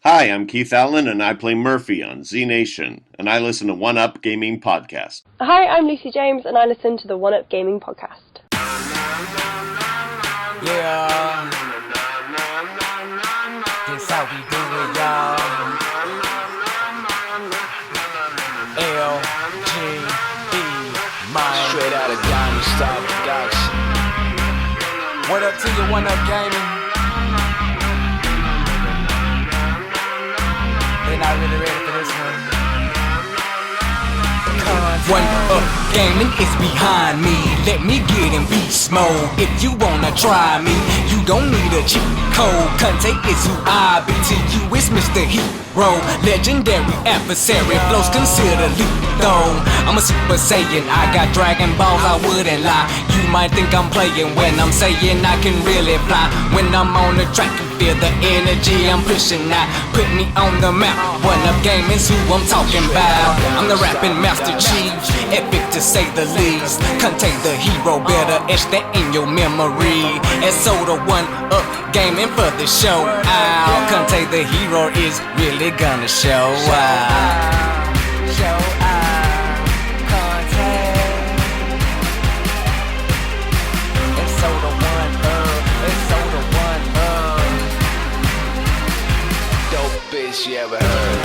Hi, I'm Keith Allen, and I play Murphy on Z Nation, and I listen to One Up Gaming Podcast. Hi, I'm Lucy James, and I listen to the One Up Gaming Podcast. Yeah, this how we do it, y'all. L-G-E, man. Straight out of Diamond Star Production. What up to you, One Up Gaming? They not really ready for this one. One Up Gaming is behind me. Let me get in beast mode. If you wanna try me, you don't need a cheat code. Conte is who I be. To you is Mr. Hero, legendary adversary. Flows consider lethal. I'm a Super Saiyan. I got Dragon Balls. I wouldn't lie. You might think I'm playing when I'm saying I can really fly. When I'm on the track, you feel the energy I'm pushing out. Put me on the map. One Up Gaming's who I'm talking about. I'm the rapping Master Chief, epic to say the least. Contain the hero, better etch that in your memory. And so the One Up Gaming for the show out. Contain the hero is really gonna show out. Show out. Contain. And so the One Up. And so the One Up. Dope bitch you ever heard.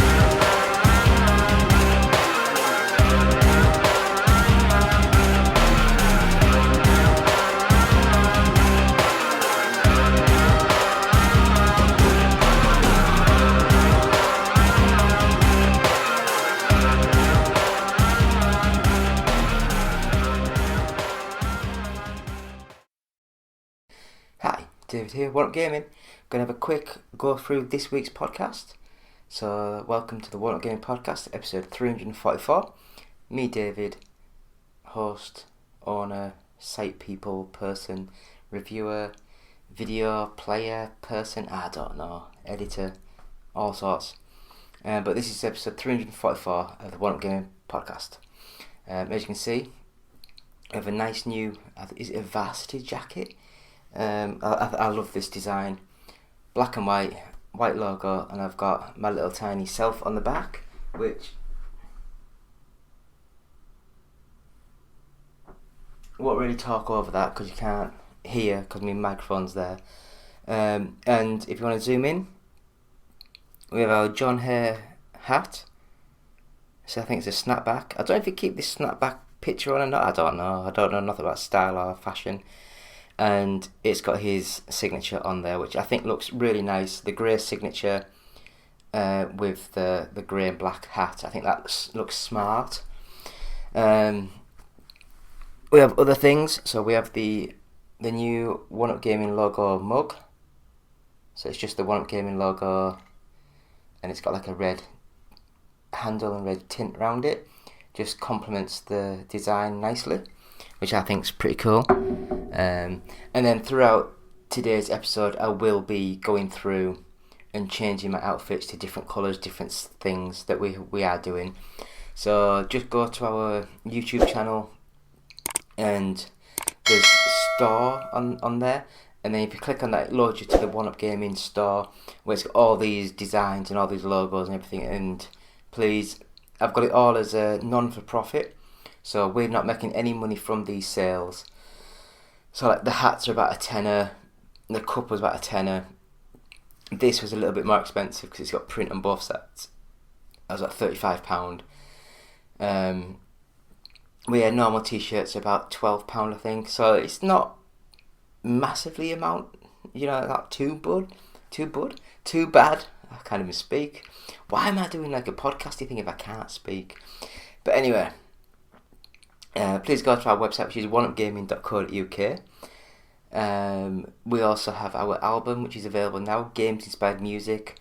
Hi, David here, One Up Gaming. Gonna have a quick go through this week's podcast. So, welcome to the One Up Gaming Podcast, episode 344. Me, David, host, owner, site people, person, reviewer, video player, person, I don't know, editor, all sorts. But this is episode 344 of the One Up Gaming Podcast. As you can see, I have a nice new, is it a varsity jacket? I love this design. Black and white logo, and I've got my little tiny self on the back, which won't really talk over that because you can't hear because my microphone's there. And if you want to zoom in, we have our John Hare hat. So I think it's a snapback. I don't know if you keep this snapback picture on or not. I don't know nothing about style or fashion. And it's got his signature on there, which I think looks really nice. The grey signature with the grey and black hat. I think that looks smart. We have other things. So we have the new One Up Gaming logo mug. So it's just the One Up Gaming logo, and it's got like a red handle and red tint around it. Just complements the design nicely, which I think is pretty cool. And then throughout today's episode, I will be going through and changing my outfits to different colours, different things that we are doing. So just go to our YouTube channel, and there's store on there. And then if you click on that, it loads you to the One Up Gaming store, where it's got all these designs and all these logos and everything. And please, I've got it all as a non-for-profit. So we're not making any money from these sales. So like the hats are about a tenner, the cup was about a tenner. This was a little bit more expensive because it's got print on both sets. That was like £35. We had normal t-shirts about £12 I think. So it's not massively amount, not too bad. I kind of misspeak. Why am I doing like a podcasty thing if I can't speak? But anyway. Please go to our website, which is oneupgaming.co.uk. We also have our album, which is available now, Games Inspired Music.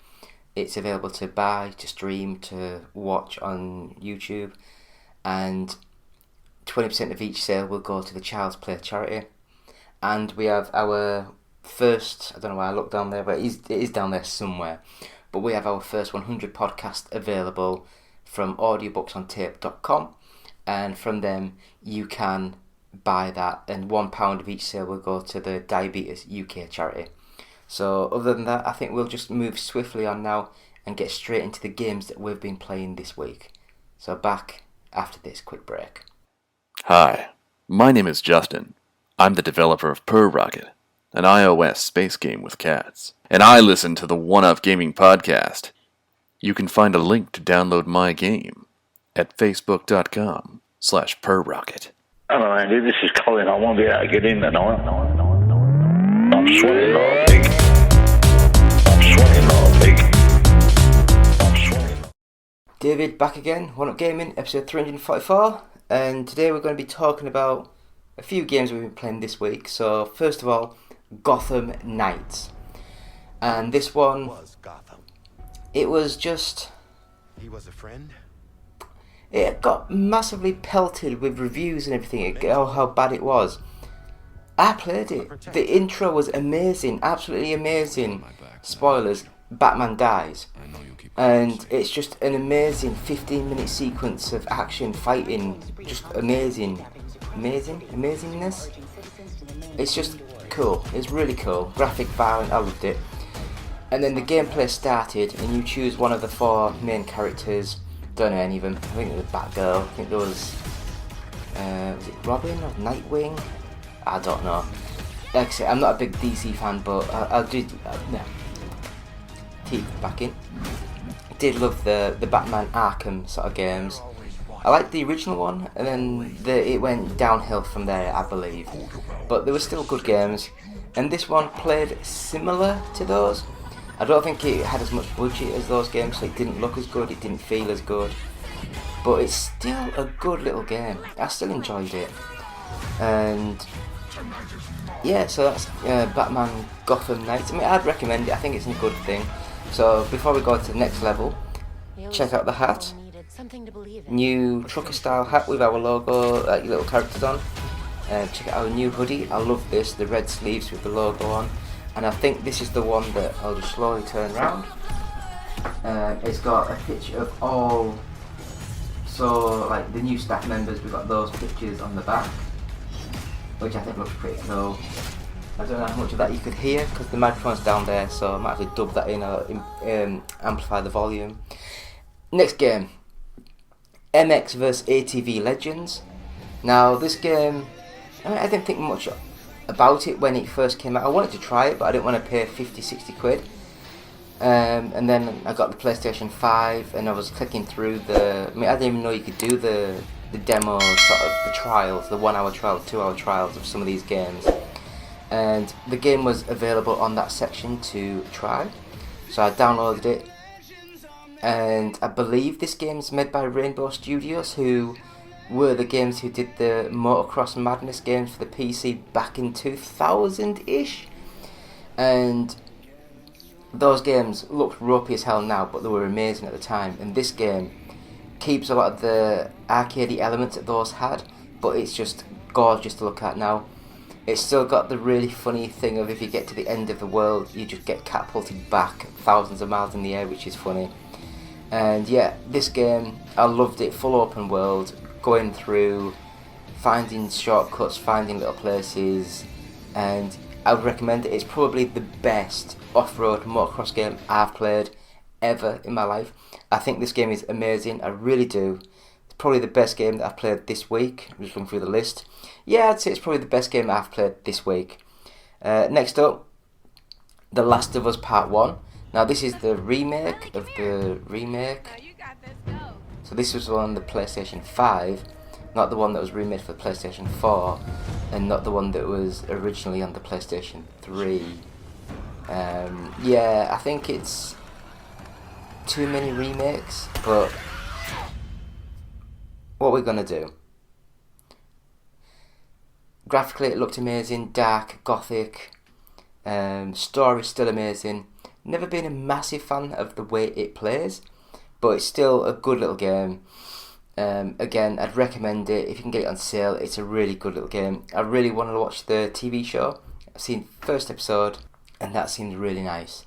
It's available to buy, to stream, to watch on YouTube. And 20% of each sale will go to the Child's Play charity. And we have our first, I don't know why I looked down there, but it is down there somewhere. But we have our first 100 podcast available from audiobooksontape.com. And from them you can buy that, and £1 of each sale will go to the Diabetes UK charity. So other than that, I think we'll just move swiftly on now and get straight into the games that we've been playing this week. So back after this quick break. Hi, my name is Justin. I'm the developer of Per Rocket, an iOS space game with cats. And I listen to the One Up Gaming podcast. You can find a link to download my game at facebook.com/perrocket. Hello, Andy. This is Colin. I won't be able to get in tonight. I'm sweating like a pig. I'm sweating like a pig. I'm sweating. David back again, One Up Gaming, episode 344. And today we're going to be talking about a few games we've been playing this week. So, first of all, Gotham Knights. And this one, it was just... He was a friend? It got massively pelted with reviews and everything, how bad it was. I played it. The intro was amazing, absolutely amazing. Spoilers, Batman dies. And it's just an amazing 15-minute sequence of action, fighting, just amazing. Amazingness? It's just cool, it's really cool. Graphic, violent, I loved it. And then the gameplay started, and you choose one of the four main characters. Don't know any of them. I think it was Batgirl. I think there was it Robin or Nightwing? I don't know. Like I say, I'm not a big DC fan, but I'll do. Teeth back in. I did love the Batman Arkham sort of games. I liked the original one, and then it went downhill from there, I believe. But they were still good games, and this one played similar to those. I don't think it had as much budget as those games, so it didn't look as good, it didn't feel as good. But it's still a good little game. I still enjoyed it. And yeah, so that's Batman Gotham Knights. I mean, I'd recommend it, I think it's a good thing. So before we go to the next level, check out the hat. New trucker style hat with our logo, like little characters on. Check out our new hoodie. I love this, the red sleeves with the logo on. And I think this is the one that I'll just slowly turn around. It's got a picture of all, so like the new staff members, we've got those pictures on the back, which I think looks pretty cool. I don't know how much of that you could hear because the microphone's down there, so I might have to dub that in or amplify the volume. Next game, MX vs ATV Legends. Now this game, I didn't think much about it when it first came out. I wanted to try it, but I didn't want to pay 50-60 quid. And then I got the PlayStation 5 and I was clicking through I didn't even know you could do the demo, sort of the trials, the 1 hour trial, 2 hour trials of some of these games. And the game was available on that section to try. So I downloaded it. And I believe this game's made by Rainbow Studios, who were the games who did the Motocross Madness games for the PC back in 2000-ish. And those games looked ropey as hell now, but they were amazing at the time. And this game keeps a lot of the arcadey elements that those had, but it's just gorgeous to look at now. It's still got the really funny thing of if you get to the end of the world, you just get catapulted back thousands of miles in the air, which is funny. And yeah, this game, I loved it, full open world, going through, finding shortcuts, finding little places, and I would recommend it. It's probably the best off-road motocross game I've played ever in my life. I think this game is amazing, I really do. It's probably the best game that I've played this week. I'm just looking through the list. Yeah, I'd say it's probably the best game I've played this week. Next up, The Last of Us Part 1. Now this is the remake of the remake. So this was on the PlayStation 5, not the one that was remade for the PlayStation 4, and not the one that was originally on the PlayStation 3. Yeah, I think it's too many remakes, but what we're gonna do. Graphically it looked amazing, dark, gothic, story still amazing. Never been a massive fan of the way it plays, but it's still a good little game. Again, I'd recommend it if you can get it on sale. It's a really good little game. I really want to watch the TV show. I've seen the first episode and that seemed really nice.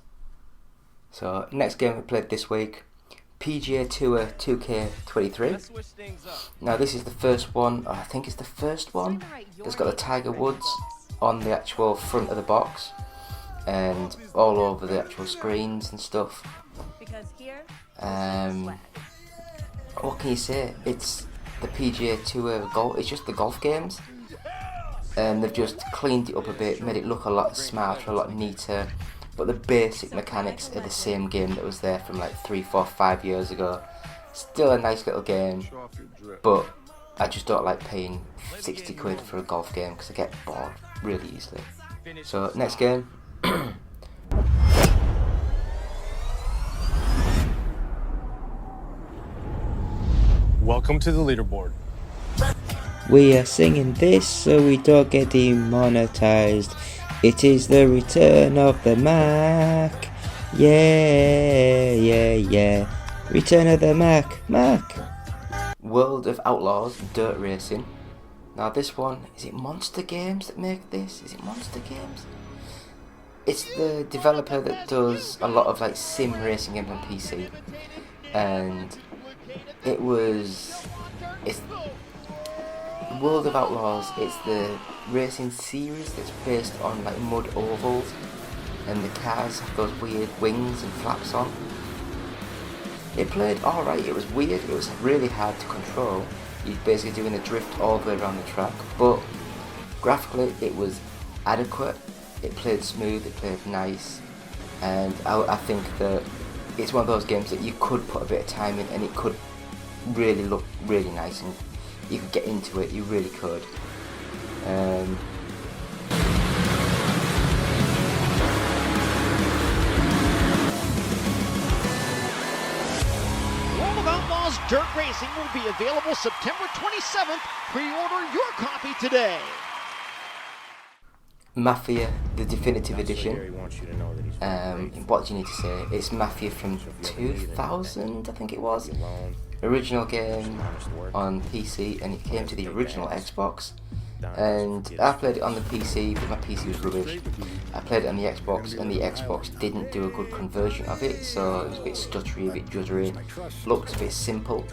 So next game we played this week, PGA Tour 2K23. Now this is the first one, I think it's the first one that's got the Tiger Woods on the actual front of the box and all over the actual screens and stuff. What can you say? It's the PGA Tour golf. It's just the golf games, and they've just cleaned it up a bit, made it look a lot smarter, a lot neater. But the basic mechanics are the same game that was there from like 3, 4, 5 years ago. Still a nice little game, but I just don't like paying 60 quid for a golf game because I get bored really easily. So next game. Welcome to the leaderboard. We are singing this so we don't get demonetized. It is the return of the Mac. Yeah, yeah, yeah. Return of the Mac. World of Outlaws Dirt Racing. Now this one, is it Monster Games that make this? Is it Monster Games? It's the developer that does a lot of like sim racing games on PC. And it's World of Outlaws. It's the racing series that's based on like mud ovals, and the cars have those weird wings and flaps on. It played alright. It was weird. It was really hard to control. You're basically doing a drift all the way around the track, but graphically it was adequate. It played smooth. It played nice, and I think that it's one of those games that you could put a bit of time in, and it could really look really nice, and you could get into it. You really could. World of Outlaws Dirt Racing will be available September 27th. Pre-order your copy today. Mafia, the definitive edition. What do you need to say? It's Mafia from 2000, I think it was. Original game on PC, and it came to the original Xbox. And I played it on the PC, but my PC was rubbish. I played it on the Xbox, and the Xbox didn't do a good conversion of it, so it was a bit stuttery, a bit juddery. Looked a bit simple.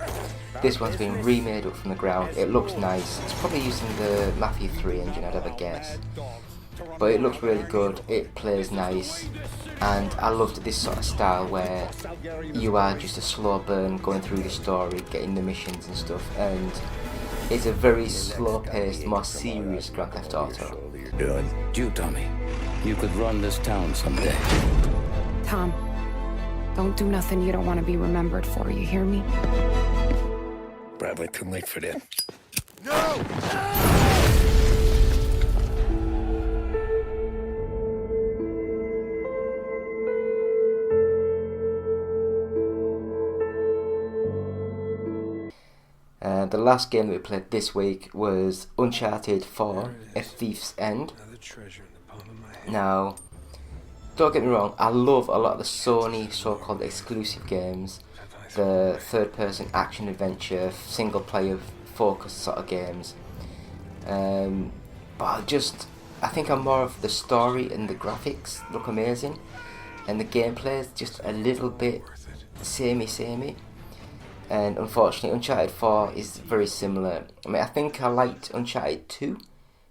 This one's been remade up from the ground. It looks nice. It's probably using the Mafia 3 engine, I'd ever guess. But it looks really good, it plays nice, and I loved this sort of style where you are just a slow burn going through the story, getting the missions and stuff, and it's a very slow paced, more serious Grand Theft Auto. You, Tommy, you could run this town someday. Tom, don't do nothing you don't want to be remembered for, you hear me? Probably too late for that. No! The last game that we played this week was Uncharted 4, A Thief's End. Now, don't get me wrong, I love a lot of the Sony so-called exclusive games, the third-person action-adventure, single-player focused sort of games. But I think I'm more of the story, and the graphics look amazing, and the gameplay is just a little bit samey. And unfortunately, Uncharted 4 is very similar. I mean, I think I liked Uncharted 2,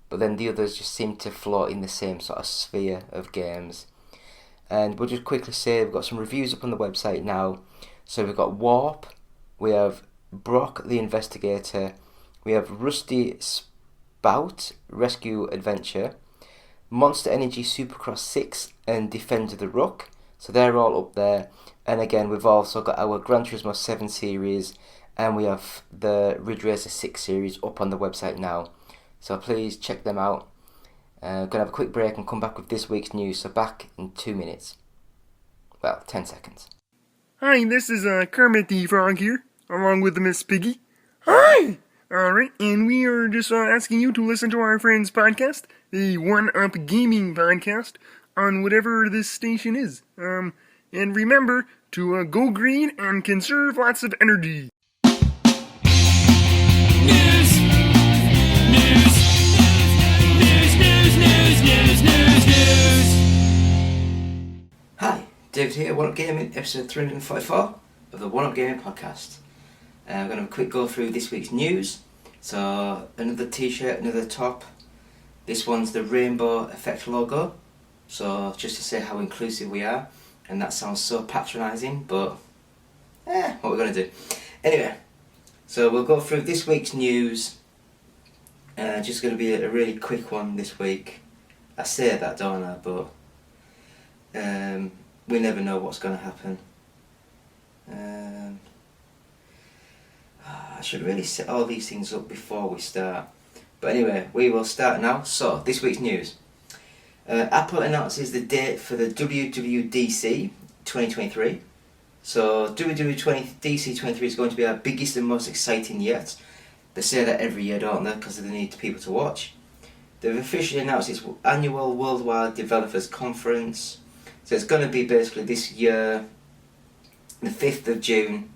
but then the others just seem to float in the same sort of sphere of games. And we'll just quickly say we've got some reviews up on the website now. So we've got Warp, we have Brock the Investigator, we have Rusty Spout Rescue Adventure, Monster Energy Supercross 6 and Defender the Rook. So they're all up there. And again, we've also got our Gran Turismo 7 series, and we have the Ridge Racer 6 series up on the website now. So please check them out. Going to have a quick break and come back with this week's news. So back in 2 minutes. Well, 10 seconds. Hi, this is Kermit the Frog here, along with Miss Piggy. Hi! Alright, and we are just asking you to listen to our friend's podcast, the One Up Gaming Podcast, on whatever this station is. And remember to go green and conserve lots of energy. Hi, David here, One Up Gaming, episode 344 of the One Up Gaming Podcast. I'm going to quick go through this week's news. So, another t-shirt, another top. This one's the Rainbow Effect logo. So, just to say how inclusive we are. and that sounds so patronising, but what we're going to do. Anyway, so we'll go through this week's news. Just going to be a really quick one this week. I say that, don't I? But we never know what's going to happen. I should really set all these things up before we start. But anyway, we will start now. So, this week's news. Apple announces the date for the WWDC 2023. So, WWDC 23 is going to be our biggest and most exciting yet. They say that every year, don't they? Because they need people to watch. They've officially announced its annual Worldwide Developers Conference. So it's going to be basically this year, the 5th of June,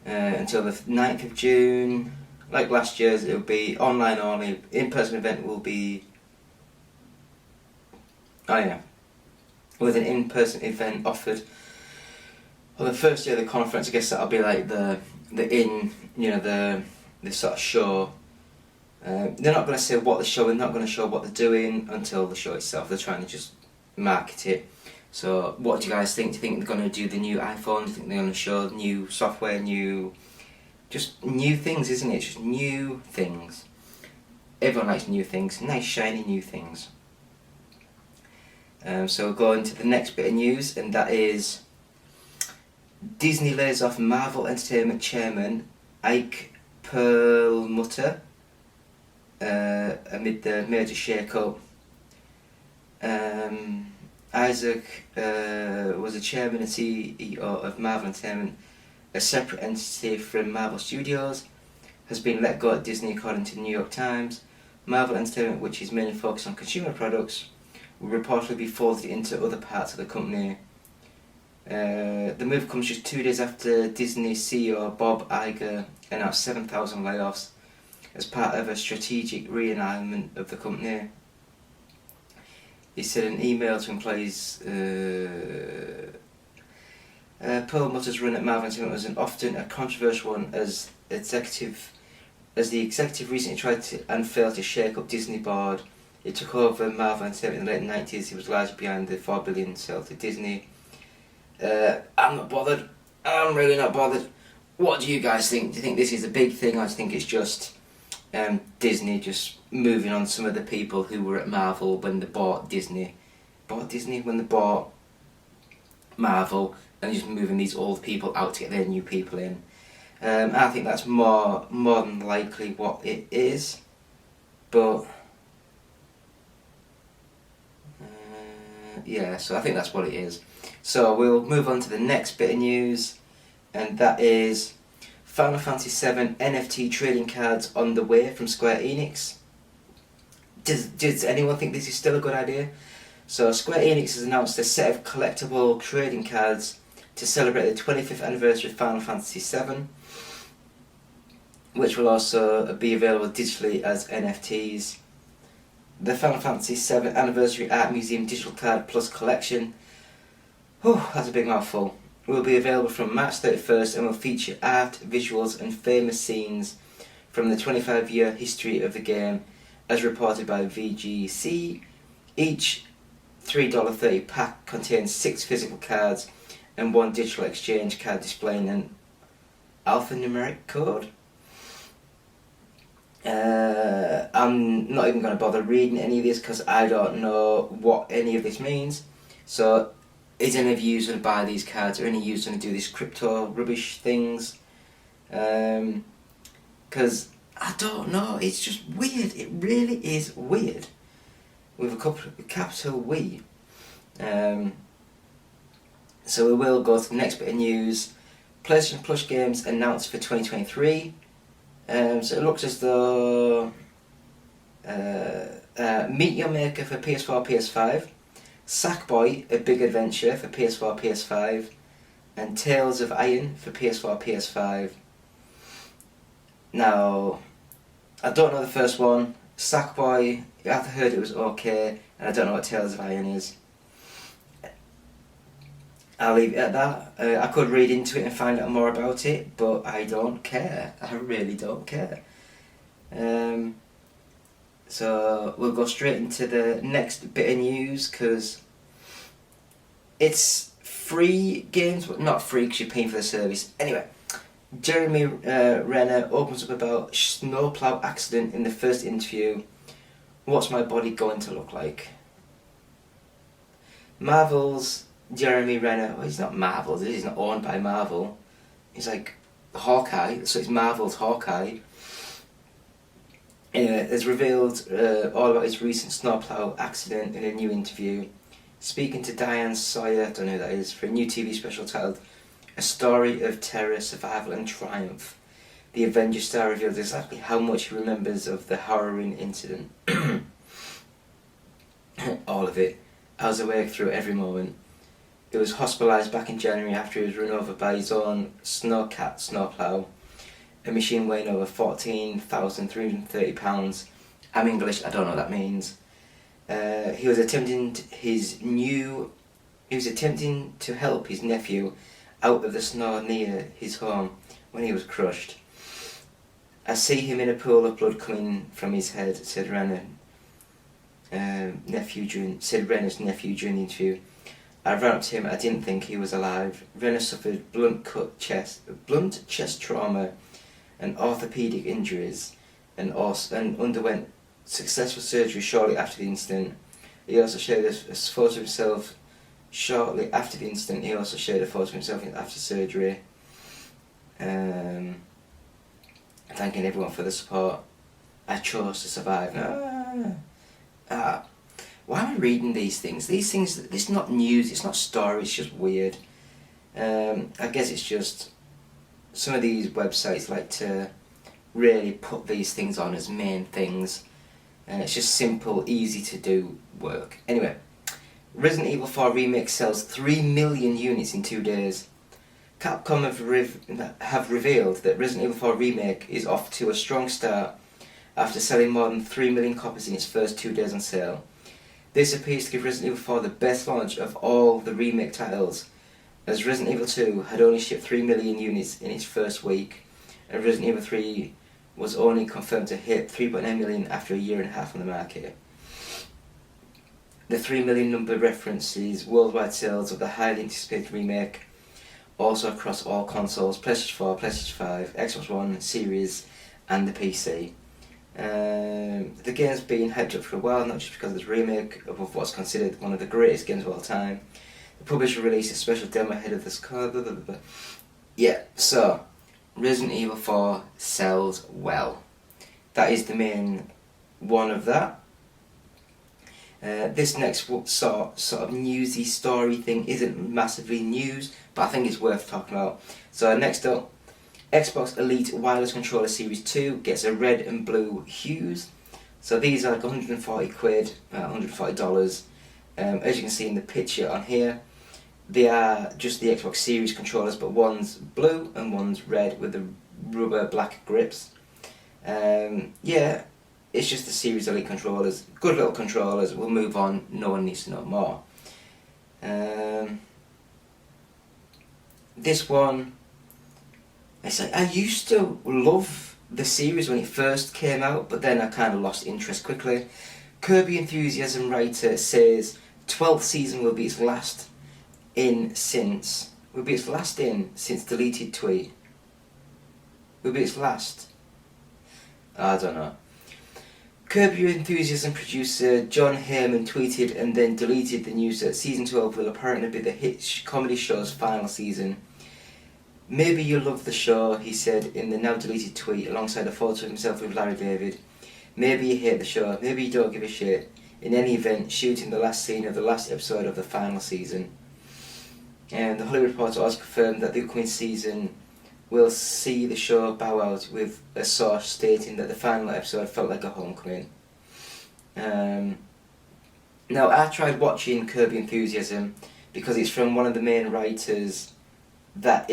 until the 9th of June. Like last year's, it'll be online only. In-person event will be... Oh yeah. With an in-person event offered. Well, the first year of the conference, I guess that'll be like the sort of show. They're not going to say what they're showing, not going to show what they're doing until the show itself. They're trying to just market it. So what do you guys think? Do you think they're going to do the new iPhone? Do you think they're going to show new software, just new things, isn't it? Just new things. Everyone likes new things, nice shiny new things. So we'll go into the next bit of news, and that is Disney lays off Marvel Entertainment chairman Ike Perlmutter amid the major shake-up. Isaac was the chairman and CEO of Marvel Entertainment, a separate entity from Marvel Studios, has been let go at Disney according to the New York Times. Marvel Entertainment, which is mainly focused on consumer products, will reportedly be folded into other parts of the company. The move comes just 2 days after Disney CEO Bob Iger announced 7,000 layoffs as part of a strategic realignment of the company. He said in an email to employees, Perlmutter's run at Marvel Entertainment was often a controversial one as the executive recently tried to and failed to shake up Disney board. He took over Marvel Entertainment in the late 90s. He was largely behind the $4 billion sale to Disney. I'm not bothered. I'm really not bothered. What do you guys think? Do you think this is a big thing, or do you think it's just Disney just moving on some of the people who were at Marvel when they bought Disney? When they bought Marvel, and just moving these old people out to get their new people in. I think that's more than likely what it is, but yeah, so I think that's what it is. So we'll move on to the next bit of news, and that is Final Fantasy VII NFT trading cards on the way from Square Enix. Does anyone think this is still a good idea? So Square Enix has announced a set of collectible trading cards to celebrate the 25th anniversary of Final Fantasy VII, which will also be available digitally as NFTs. The Final Fantasy VII Anniversary Art Museum Digital Card Plus Collection, that's a big mouthful, will be available from March 31st and will feature art, visuals and famous scenes from the 25-year history of the game, as reported by VGC. Each $3.30 pack contains 6 physical cards and 1 digital exchange card displaying an alphanumeric code. I'm not even going to bother reading any of this because I don't know what any of this means. So, is any of you going to buy these cards, or any of you going to do these crypto rubbish things? Because I don't know, it's just weird. It really is weird. With a capital W. So we will go to the next bit of news. PlayStation Plus games announced for 2023. So it looks as though Meet Your Maker for PS4, PS5, Sackboy: A Big Adventure for PS4, PS5, and Tales of Iron for PS4, PS5. Now, I don't know the first one. Sackboy, I've heard it was okay, and I don't know what Tales of Iron is. I'll leave it at that. I could read into it and find out more about it, but I don't care. I really don't care. So we'll go straight into the next bit of news, because it's free games, but not free because you're paying for the service. Anyway, Jeremy Renner opens up about snowplow accident in the first interview. What's my body going to look like? Marvel's Jeremy Renner, well, he's not Marvel, he's not owned by Marvel. He's like Hawkeye, so it's Marvel's Hawkeye. Has revealed all about his recent snowplow accident in a new interview. Speaking to Diane Sawyer, I don't know who that is, for a new TV special titled A Story of Terror, Survival and Triumph. The Avengers star revealed exactly how much he remembers of the harrowing incident. All of it. I was awake through every moment. He was hospitalised back in January after he was run over by his own Snowcat snowplow, a machine weighing over 14,330 pounds. I'm English, I don't know what that means. He was attempting to help his nephew out of the snow near his home when he was crushed. I see him in a pool of blood coming from his head, said Renner. Said Renner's nephew during the interview. I ran up to him. I didn't think he was alive. Renner suffered blunt chest trauma and orthopedic injuries, and underwent successful surgery shortly after the incident. He also shared a photo of himself shortly after the incident. He also shared a photo of himself after surgery. Thanking everyone for the support. I chose to survive. Why am I reading these things? This is not news, it's not story, it's just weird. I guess it's just some of these websites like to really put these things on as main things, and it's just simple, easy to do work. Anyway, Resident Evil 4 Remake sells 3 million units in 2 days. Capcom have revealed that Resident Evil 4 Remake is off to a strong start after selling more than 3 million copies in its first 2 days on sale. This appears to give Resident Evil 4 the best launch of all the remake titles, as Resident Evil 2 had only shipped 3 million units in its first week, and Resident Evil 3 was only confirmed to hit 3.9 million after a year and a half on the market. The 3 million number references worldwide sales of the highly anticipated remake, also across all consoles, PlayStation 4, PlayStation 5, Xbox One, Series, and the PC. The game's been hyped up for a while, not just because of the remake of what's considered one of the greatest games of all time. The publisher released a special demo ahead of this. Yeah, so Resident Evil 4 sells well. That is the main one of that. This next sort of newsy story thing isn't massively news, but I think it's worth talking about. So next up, Xbox Elite Wireless Controller Series 2 gets a red and blue hues. So these are like 140 quid, $140. As you can see in the picture on here, they are just the Xbox Series controllers, but one's blue and one's red with the rubber black grips. Yeah, it's just the Series Elite controllers. Good little controllers. We'll move on. No one needs to know more. This one, it's like, I used to love the series when it first came out, but then I kind of lost interest quickly. Kirby Enthusiasm writer says 12th season will be its last in since deleted tweet. Will be its last. I don't know. Kirby Enthusiasm producer John Heyman tweeted and then deleted the news that season 12 will apparently be the hit comedy show's final season. Maybe you love the show, he said in the now deleted tweet alongside a photo of himself with Larry David. Maybe you hate the show, maybe you don't give a shit. In any event, shooting the last scene of the last episode of the final season. And the Hollywood Reporter also confirmed that the upcoming season will see the show bow out, with a source stating that the final episode felt like a homecoming. Now, I tried watching Kirby Enthusiasm because it's from one of the main writers that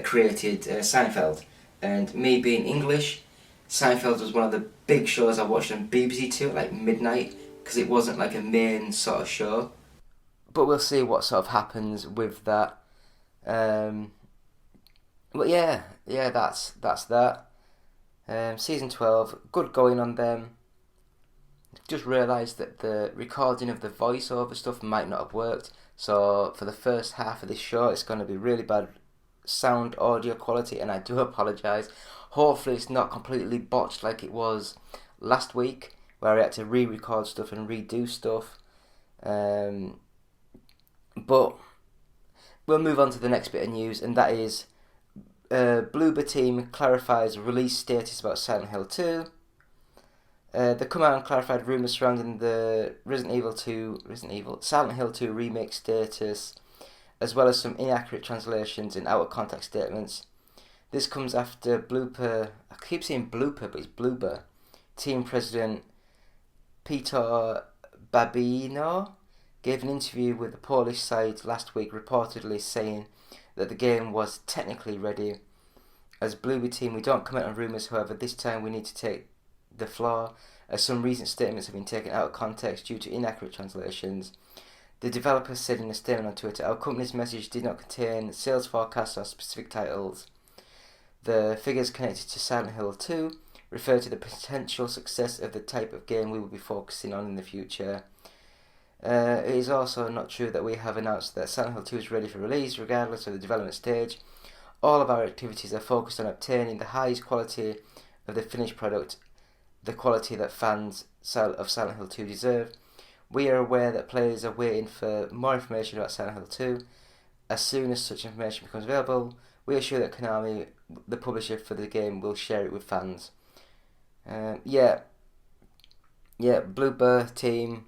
created Seinfeld. And me being English, Seinfeld was one of the big shows I watched on BBC Two at like midnight, because it wasn't like a main sort of show. But we'll see what sort of happens with that. But yeah, that's that. Season 12, good going on them. Just realised that the recording of the voiceover stuff might not have worked, So for the first half of this show, it's going to be really bad sound audio quality, and I do apologise. Hopefully it's not completely botched like it was last week, where I had to re-record stuff and redo stuff. But we'll move on to the next bit of news, and that is Bloober team clarifies release status about Silent Hill 2. They come out and clarified rumours surrounding the Silent Hill 2 remake status, as well as some inaccurate translations and out-of-context statements. This comes after Bloober, I keep saying Blooper, but it's Bloober, team president Peter Babino gave an interview with the Polish site last week, reportedly saying that the game was technically ready. As Bloober team, we don't comment on rumours, however, this time we need to take the floor, as some recent statements have been taken out of context due to inaccurate translations. The developer said in a statement on Twitter, "Our company's message did not contain sales forecasts or specific titles. The figures connected to Silent Hill 2 refer to the potential success of the type of game we will be focusing on in the future. It is also not true that we have announced that Silent Hill 2 is ready for release, regardless of the development stage. All of our activities are focused on obtaining the highest quality of the finished product, the quality that fans of Silent Hill 2 deserve. We are aware that players are waiting for more information about Silent Hill 2. As soon as such information becomes available, we are sure that Konami, the publisher for the game, will share it with fans." Bloober team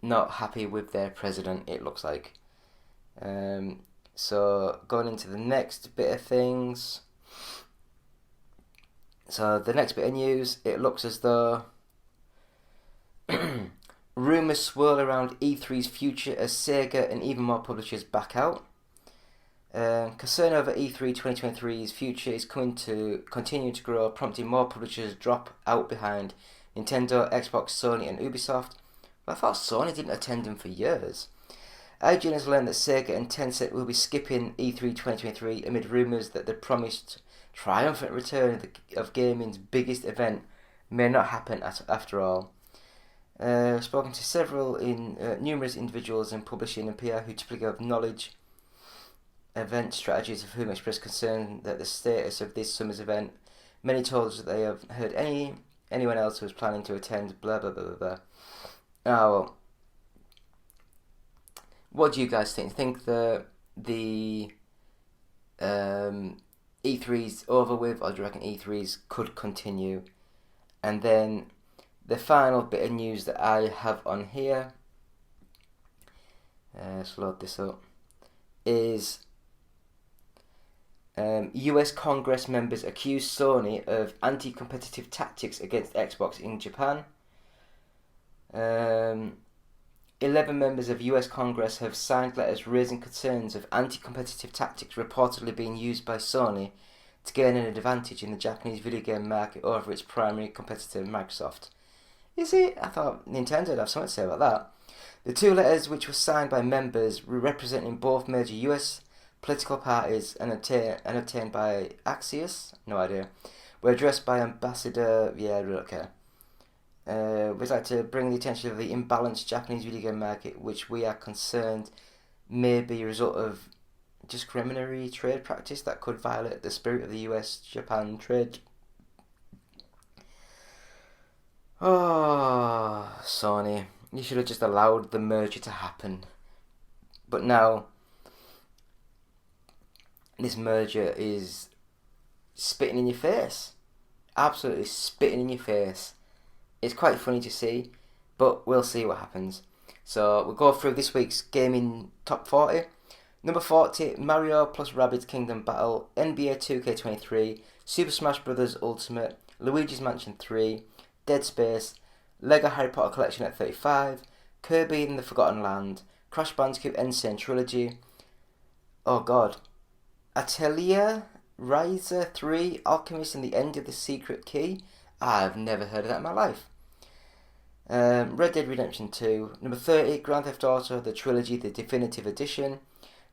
not happy with their president, it looks like. So going into the next bit of things. So the next bit of news, it looks as though rumours swirl around E3's future as Sega and even more publishers back out. Concern over E3 2023's future is continuing to grow, prompting more publishers to drop out behind Nintendo, Xbox, Sony and Ubisoft. Well, I thought Sony didn't attend them for years. IGN has learned that Sega and Tencent will be skipping E3 2023 amid rumours that the promised triumphant return of gaming's biggest event may not happen after all. Spoken to numerous individuals in publishing and PR who typically have knowledge event strategies, of whom expressed concern that the status of this summer's event. Many told us that they have heard anyone else who was planning to attend blah blah blah blah blah. Now, what do you guys think? Think the E3's over with, or do you reckon E3's could continue? And then the final bit of news that I have on here, let's load this up, is US Congress members accuse Sony of anti-competitive tactics against Xbox in Japan. 11 members of US Congress have signed letters raising concerns of anti-competitive tactics reportedly being used by Sony to gain an advantage in the Japanese video game market over its primary competitor Microsoft. Is it? I thought Nintendo would have something to say about that. The two letters, which were signed by members representing both major US political parties and obtained by Axios, no idea, were addressed by Ambassador, we'd like to bring the attention of the imbalanced Japanese video game market, which we are concerned may be a result of discriminatory trade practice that could violate the spirit of the US-Japan trade. Oh, Sony, you should have just allowed the merger to happen. But now, this merger is spitting in your face. Absolutely spitting in your face. It's quite funny to see, but we'll see what happens. So we'll go through this week's gaming top 40. Number 40, Mario plus Rabbids Kingdom Battle, NBA 2K23, Super Smash Bros. Ultimate, Luigi's Mansion 3, Dead Space, Lego Harry Potter Collection at 35, Kirby in the Forgotten Land, Crash Bandicoot N. Sane Trilogy, oh god, Atelier Ryza 3, Alchemist and the End of the Secret Key. I've never heard of that in my life. Red Dead Redemption 2. Number 30, Grand Theft Auto, The Trilogy, The Definitive Edition.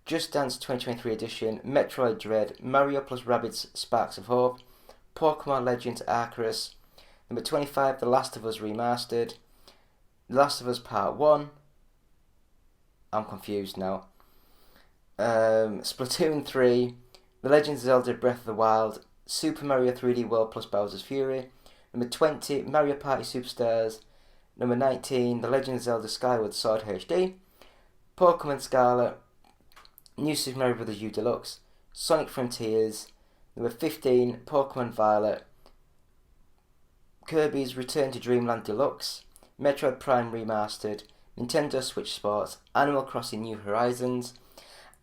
Just Dance 2023 Edition. Metroid Dread. Mario plus Rabbids Sparks of Hope. Pokemon Legends Arceus. Number 25, The Last of Us Remastered. The Last of Us Part 1. I'm confused now. Splatoon 3, The Legend of Zelda Breath of the Wild, Super Mario 3D World plus Bowser's Fury. Number 20, Mario Party Superstars. Number 19, The Legend of Zelda Skyward Sword HD. Pokemon Scarlet, New Super Mario Bros. U Deluxe, Sonic Frontiers. Number 15, Pokemon Violet, Kirby's Return to Dreamland Deluxe, Metroid Prime Remastered, Nintendo Switch Sports, Animal Crossing New Horizons.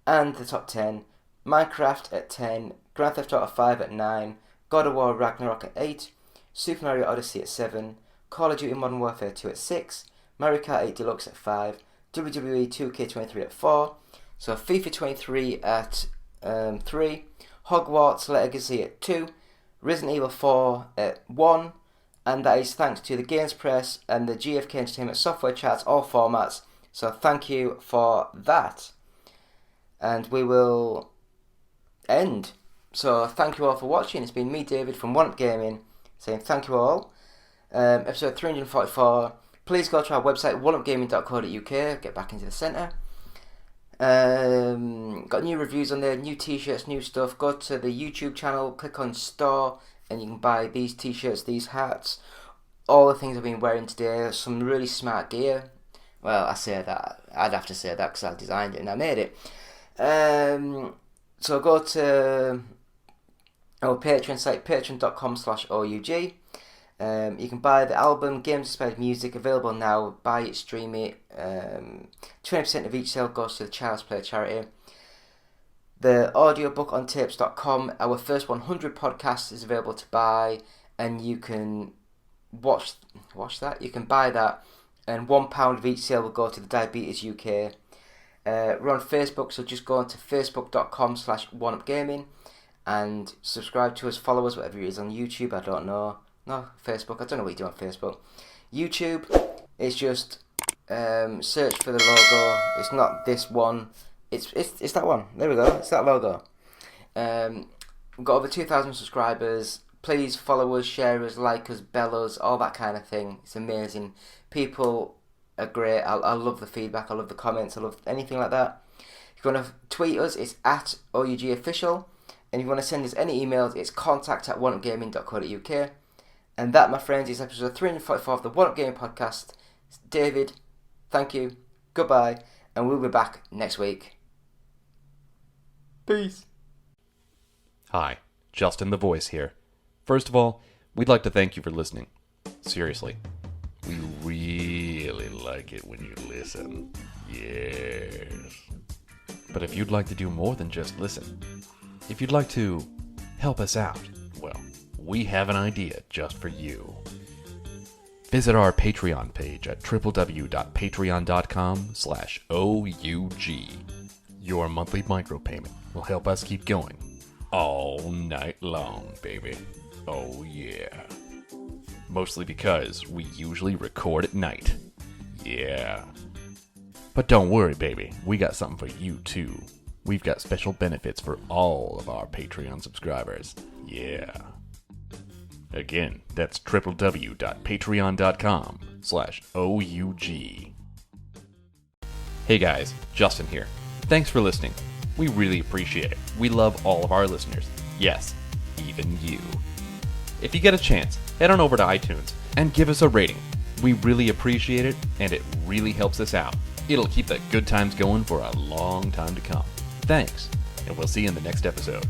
And the top 10, Minecraft at 10, Grand Theft Auto 5 at 9, God of War Ragnarok at 8, Super Mario Odyssey at 7, Call of Duty Modern Warfare 2 at 6, Mario Kart 8 Deluxe at 5, WWE 2K23 at 4, so FIFA 23 at 3, Hogwarts Legacy at 2, Resident Evil 4 at 1, and that is thanks to the Games Press and the GFK Entertainment software chats, all formats, so thank you for that. And we will end. So thank you all for watching. It's been me, David, from One Up Gaming, saying thank you all. Episode 344. Please go to our website, oneupgaming.co.uk. Get back into the centre. Got new reviews on there, new t-shirts, new stuff. Go to the YouTube channel, click on store, and you can buy these t-shirts, these hats, all the things I've been wearing today. Some really smart gear. Well, I say that. I'd have to say that because I designed it and I made it. So go to our Patreon site, patreon.com/OUG. You can buy the album Games Inspired Music, available now. Buy it, stream it. 20% of each sale goes to the Child's Play charity. The audiobook on tapes.com, our first 100 podcasts is available to buy, and you can watch that. You can buy that, and £1 of each sale will go to the Diabetes UK. We're on Facebook, so just go on to facebook.com/oneupgaming and subscribe to us, follow us, whatever it is on YouTube. I don't know. No, Facebook. I don't know what you do on Facebook. YouTube is just search for the logo. It's not this one. It's that one. There we go. It's that logo. We've got over 2,000 subscribers. Please follow us, share us, like us, bell us, all that kind of thing. It's amazing. People are great. I love the feedback. I love the comments. I love anything like that. If you want to tweet us, it's at OUGofficial. And if you want to send us any emails, it's contact@oneupgaming.co.uk. And that, my friends, is episode 344 of the One Up Gaming Podcast. It's David, thank you, goodbye, and we'll be back next week. Peace. Hi, Justin the Voice here. First of all, we'd like to thank you for listening. Seriously. We really like it when you listen. Yes. But if you'd like to do more than just listen, if you'd like to help us out, well, we have an idea just for you. Visit our Patreon page at www.patreon.com/OUG. Your monthly micropayment will help us keep going all night long, baby. Oh yeah. Mostly because we usually record at night. Yeah. But don't worry, baby. We got something for you too. We've got special benefits for all of our Patreon subscribers. Yeah. Again, that's www.patreon.com/OUG. Hey guys, Justin here. Thanks for listening. We really appreciate it. We love all of our listeners. Yes, even you. If you get a chance, head on over to iTunes and give us a rating. We really appreciate it, and it really helps us out. It'll keep the good times going for a long time to come. Thanks, and we'll see you in the next episode.